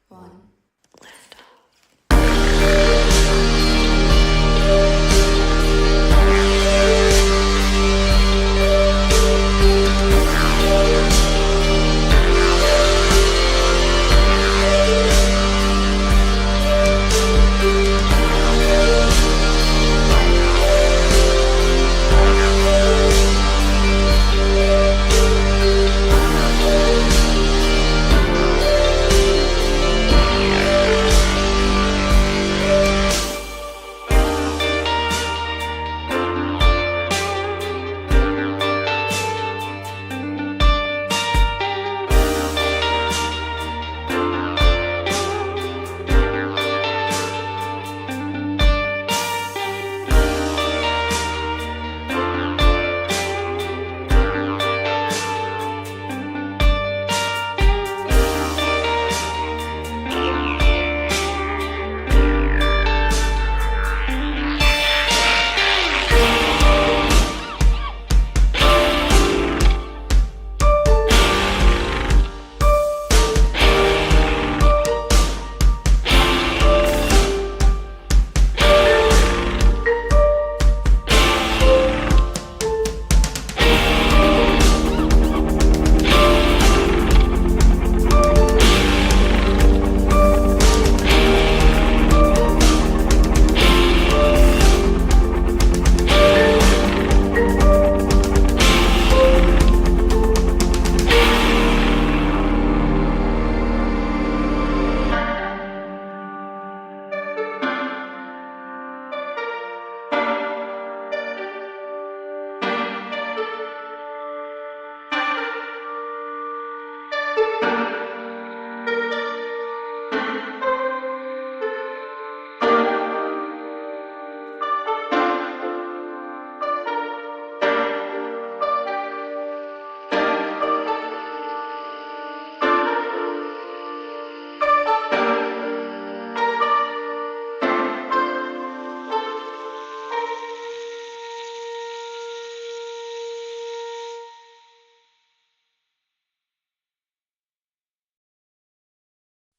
1.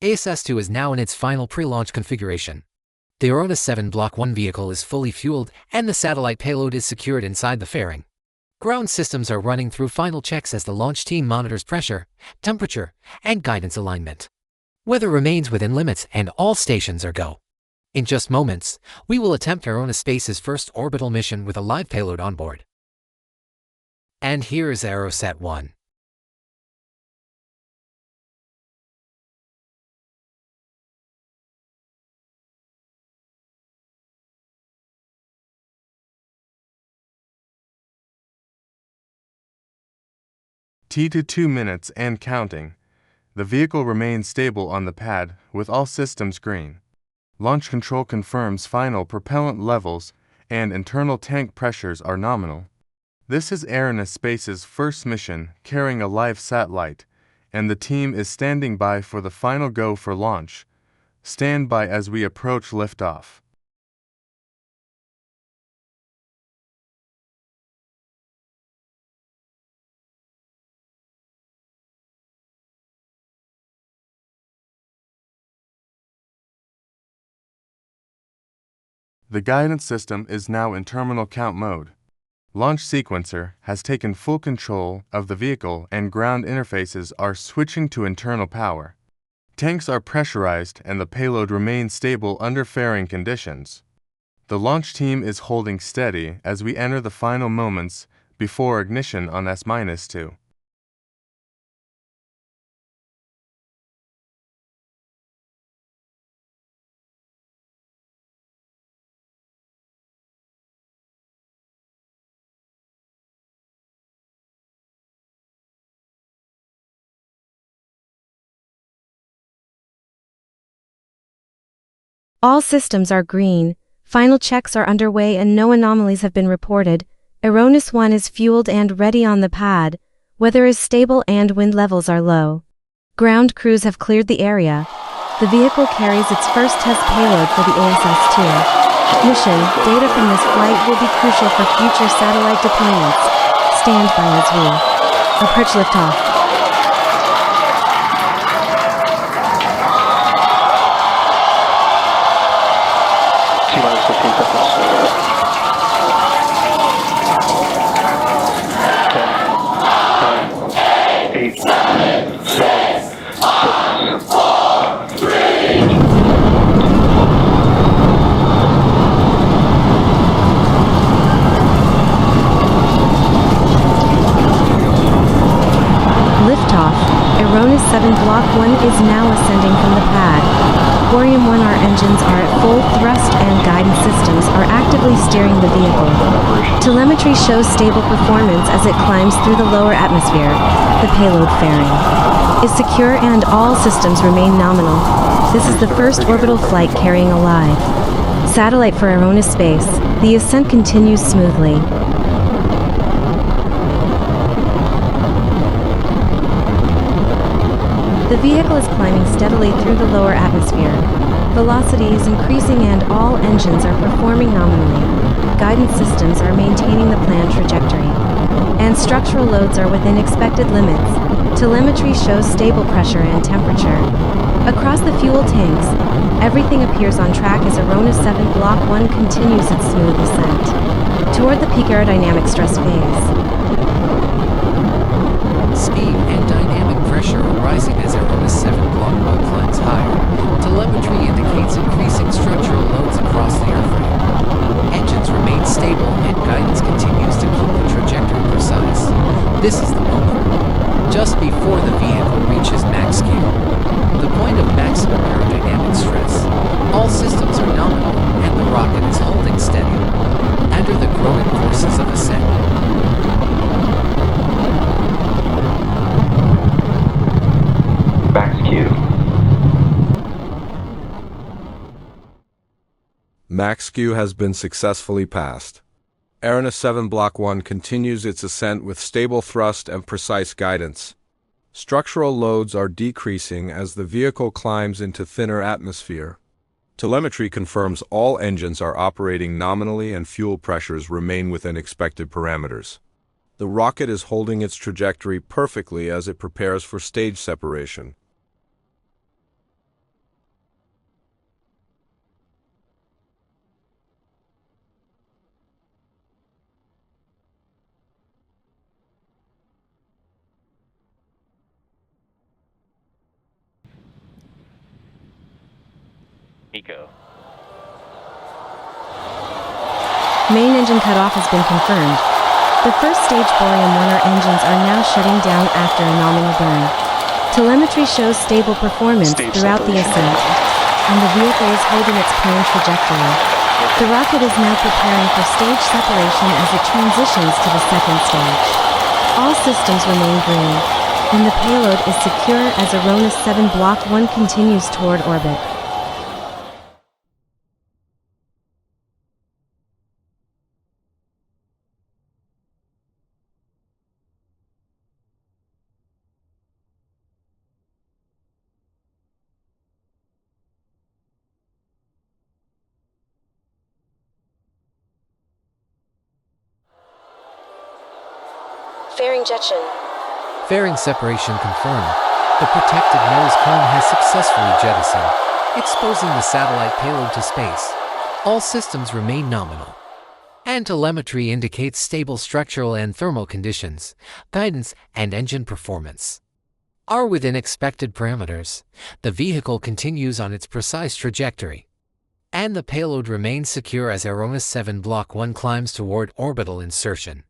ASS-2 is now in its final pre-launch configuration. The Aeronis-7 Block 1 vehicle is fully fueled and the satellite payload is secured inside the fairing. Ground systems are running through final checks as the launch team monitors pressure, temperature, and guidance alignment. Weather remains within limits and all stations are go. In just moments, we will attempt Aeronis Space's first orbital mission with a live payload on board. And here is Aeronis-1. T to 2 minutes and counting. The vehicle remains stable on the pad with all systems green. Launch control confirms final propellant levels and internal tank pressures are nominal. This is Aeronis Space's first mission carrying a live satellite, and the team is standing by for the final go for launch. Stand by as we approach liftoff. The guidance system is now in terminal count mode. Launch sequencer has taken full control of the vehicle and ground interfaces are switching to internal power. Tanks are pressurized and the payload remains stable under fairing conditions. The launch team is holding steady as we enter the final moments before ignition on S-2. All systems are green, final checks are underway and no anomalies have been reported. Aeronis-1 is fueled and ready on the pad, weather is stable and wind levels are low. Ground crews have cleared the area. The vehicle carries its first test payload for the ASS-2 mission. Data from this flight will be crucial for future satellite deployments. Stand by as we approach liftoff. Boreum 1R engines are at full thrust and guidance systems are actively steering the vehicle. Telemetry shows stable performance as it climbs through the lower atmosphere. The payload fairing is secure and all systems remain nominal. This is the first orbital flight carrying a live satellite for Aeronis Space. The ascent continues smoothly. The vehicle is climbing steadily through the lower atmosphere. Velocity is increasing and all engines are performing nominally. Guidance systems are maintaining the planned trajectory. And structural loads are within expected limits. Telemetry shows stable pressure and temperature. Across the fuel tanks, everything appears on track as Aeronis-7 Block 1 continues its smooth ascent toward the peak aerodynamic stress phase. Speed and dynamic pressure are rising as Aeronis-7 Block 1 climbs higher. Telemetry indicates increasing structural loads across the airframe. Engines remain stable and guidance continues to keep the trajectory precise. This is the moment, just before the vehicle reaches max Q, the point of maximum aerodynamic stress. All systems are nominal and the rocket is holding steady under the growing forces of ascent. Max Q has been successfully passed. Aeronis-7 Block 1 continues its ascent with stable thrust and precise guidance. Structural loads are decreasing as the vehicle climbs into thinner atmosphere. Telemetry confirms all engines are operating nominally and fuel pressures remain within expected parameters. The rocket is holding its trajectory perfectly as it prepares for stage separation. Nico. Main engine cutoff has been confirmed. The first stage Boreum 1R engines are now shutting down after a nominal burn. Telemetry shows stable performance throughout the ascent, and the vehicle is holding its planned trajectory. The rocket is now preparing for stage separation as it transitions to the second stage. All systems remain green, and the payload is secure as Aeronis-7 Block 1 continues toward orbit. Fairing jettison. Fairing separation confirmed. The protected nose cone has successfully jettisoned, exposing the satellite payload to space. All systems remain nominal. And telemetry indicates stable structural and thermal conditions. Guidance and engine performance are within expected parameters. The vehicle continues on its precise trajectory. And the payload remains secure as Aeronis-7 Block 1 climbs toward orbital insertion.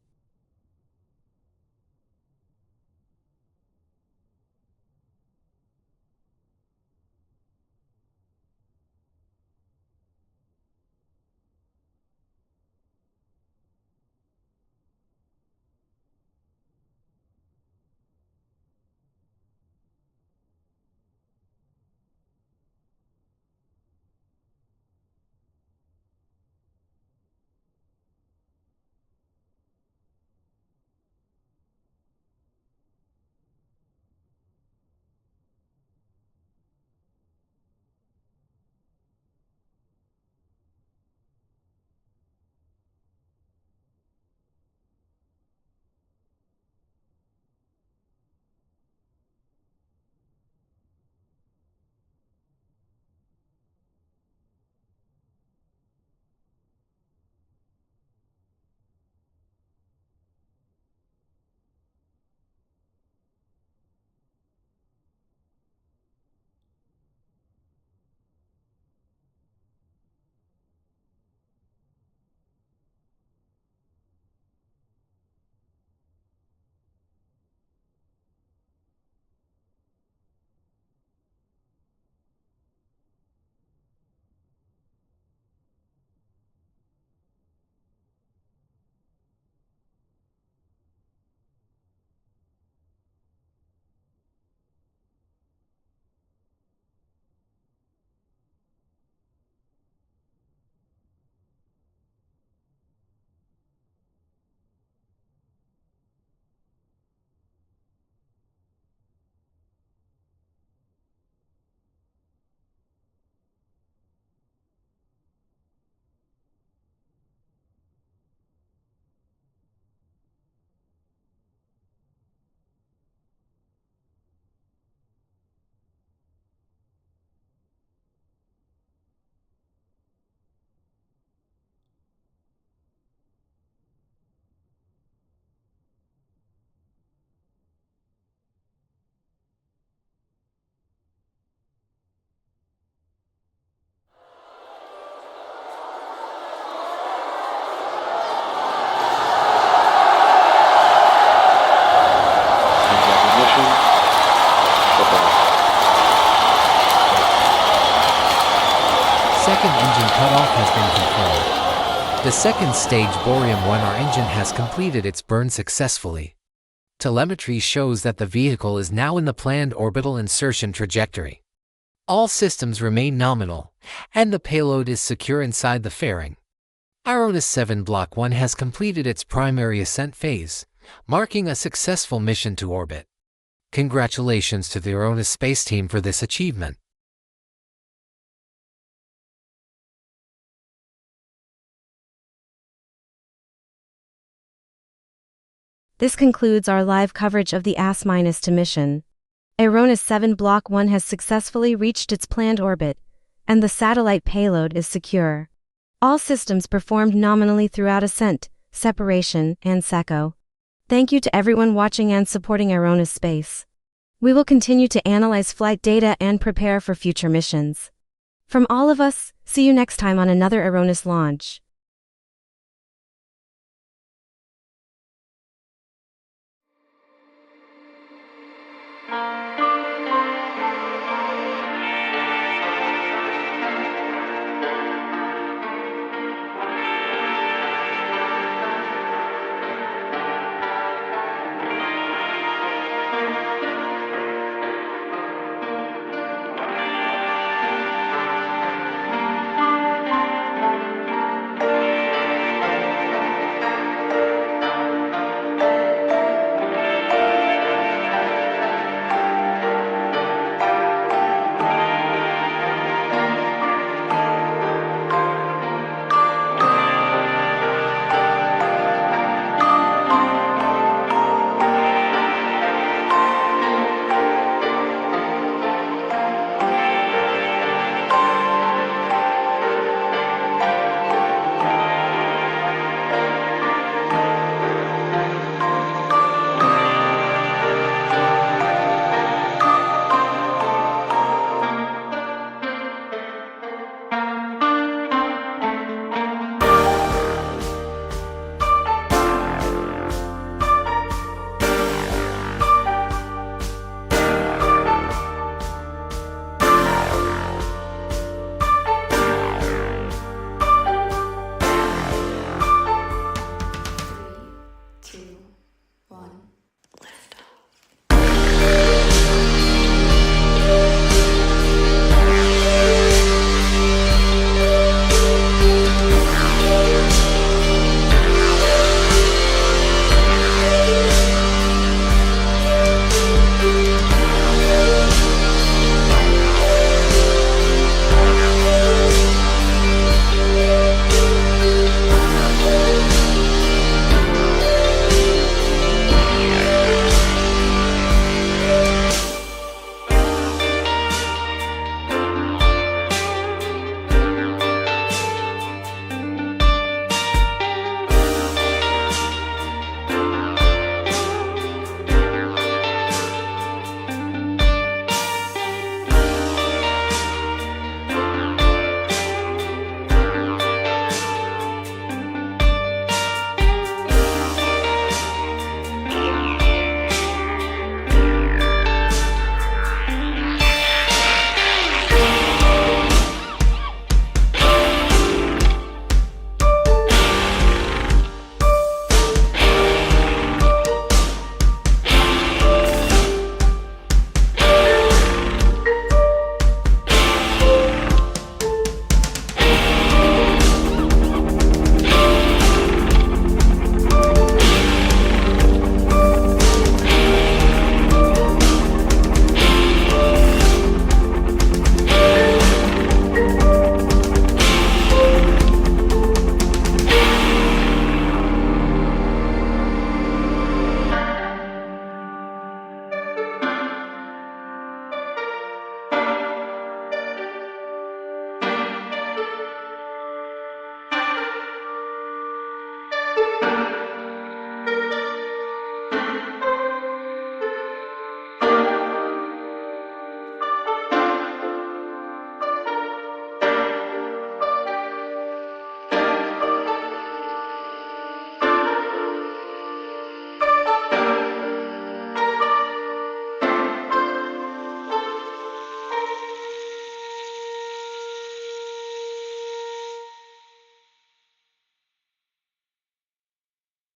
second engine cutoff has been confirmed. The second stage Boreum-1R engine has completed its burn successfully. Telemetry shows that the vehicle is now in the planned orbital insertion trajectory. All systems remain nominal, and the payload is secure inside the fairing. Aeronis-7 Block 1 has completed its primary ascent phase, marking a successful mission to orbit. Congratulations to the Aeronis Space team for this achievement. This concludes our live coverage of the ASS-2 mission. Aeronis-7 Block 1 has successfully reached its planned orbit, and the satellite payload is secure. All systems performed nominally throughout ascent, separation, and SECO. Thank you to everyone watching and supporting Aeronis Space. We will continue to analyze flight data and prepare for future missions. From all of us, see you next time on another Aeronis launch.